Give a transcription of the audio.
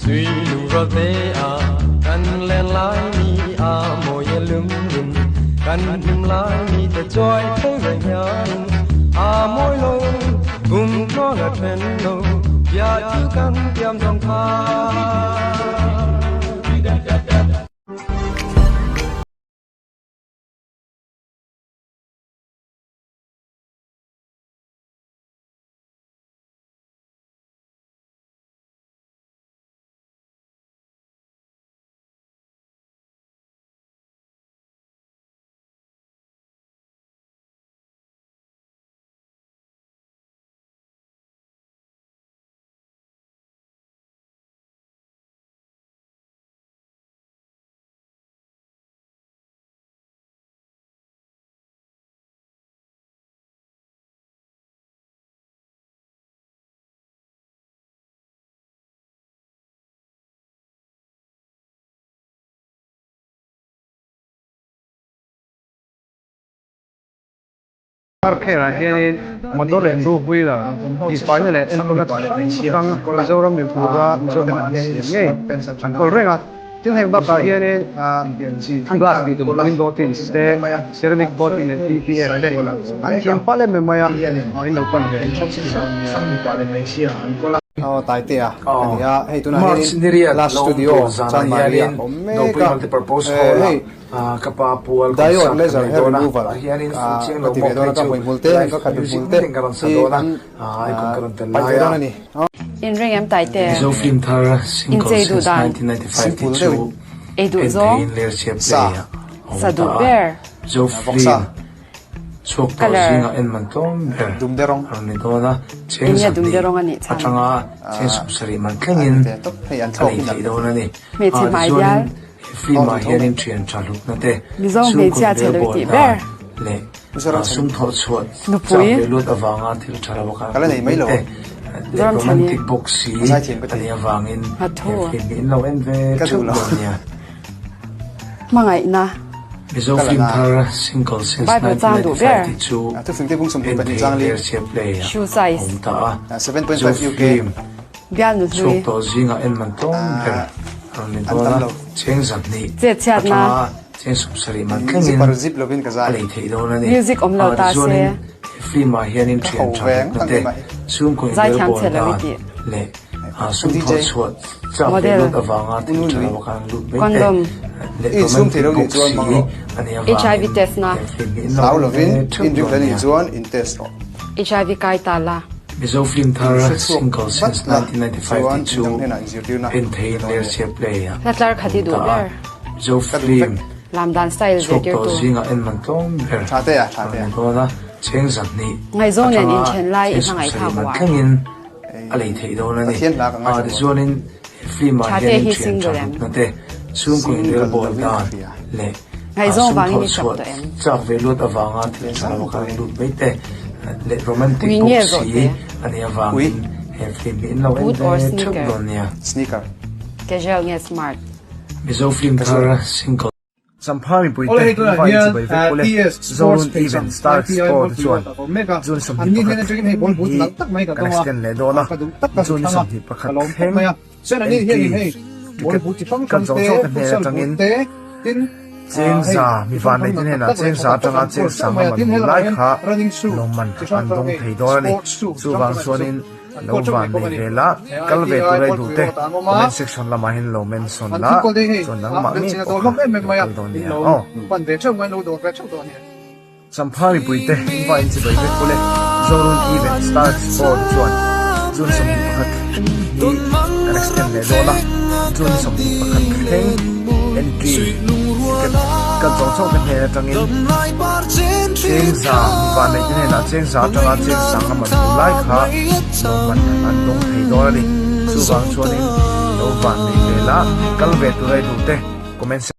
suy lu ra te a kan len lai ni a mo ye lum in kan nim lai ni te joy thai ra yan a moi lo no la pen no ya chu kan tiam dong tha Arkera hian motor en ru hui la despite le en ko kang zoram mi pura zo nge an ko renga tin heng ba ka hian glass di tum ling do tin ste ceramic board in TPR le an hian pale me maya in lo pan tai te a ya hei tuna hian last studio San Maria no multi-purpose hall kapa pual diode laser hair removal hianin ching lo mo na ka multe ka ka multe karon sa dona ai ko karon tel la ni in ring am tai te zo film thar single since 1995 edu zo sa du ber zo film chok to jinga en man tom ber dum derong arni dona cheng nya dum derong ani cha atanga chen subsari man klengin to hei an thok ni dona ni me chi mai dia film ma hianin thian chaluk na te mizo me cha chelo ti ber le sum tho chhuat nu pui lut awanga thil thalawa ka kala nei mai lo romantic boxi ani awangin film in lo en ve chuk nia mangai na mizo film thar single since 1992 to film te bung som pa ni chang li shoe size 7.5 UK bian nu chok lui to jinga en man tom ber arni dona cheng zat ni che chat na cheng subsari man zip klengin par zip lovin ka za alei thei dona ni music om lo ta se film ma hianin thian chaluk na te sum ko zai ber tham bol chelo da wiki le sum tho chhuat cha model lut awanga thil thalawa ka lut condom sum thero ni chuan mango HIV test na sau lovin in ring ni chuan in test HIV kai ta la mizo film thar single since 1995 in thei ler che play latlar khati du ber zo film lamdan style chok video to tu jinga en man tom ber thate a dona cheng zat ni ngai zo nen in chen lai in ngai tha wa klengin alei thei dona ni de zonin film ma Thate hi hian single chen na te sum ko ber bol da le ngai zo wang ni chak to em cha ve lut awanga thil thalawa ka lut mai te le romantic Ui, nghe rồi boxi thế. ani awangin film in lo en Boot or ve sneaker? chuk nia sneaker casual nge smart mizo film thar single Sampami pui Ole te hei tuna vai hian chi bai ve pole TS zone Sports Page event star sport chuan mega zone som an ni hene trin hei bol but lang tak mai ka kan extend le do na ka du tak ka zone som hi pakhat heng maya sen ani hei hei bol but ti pang kan te futsal te tin cheng za mi van nei tin hena cheng za tanga cheng sang ma lai kha running shoe lo man an dong thei do ni chu wang chuanin lo van nei vela kal ve tu rai du te comment section lama hin lo men son la chon nang ma mi to lom em maya do ni lo oh pan de chang mai lo do ka chang do ni Sampami pui te vai chi bai ve pole zone event star sport chuan zone som hi pakhat ni kan extend le do na zone som hi pakhat heng entry kan zong chong kan he tangin cheng za van nei tin na cheng za tanga cheng sang ma lai kha lo man an dong thei do ni chu wang chuanin lo van nei vela kal ve tu rai du te comment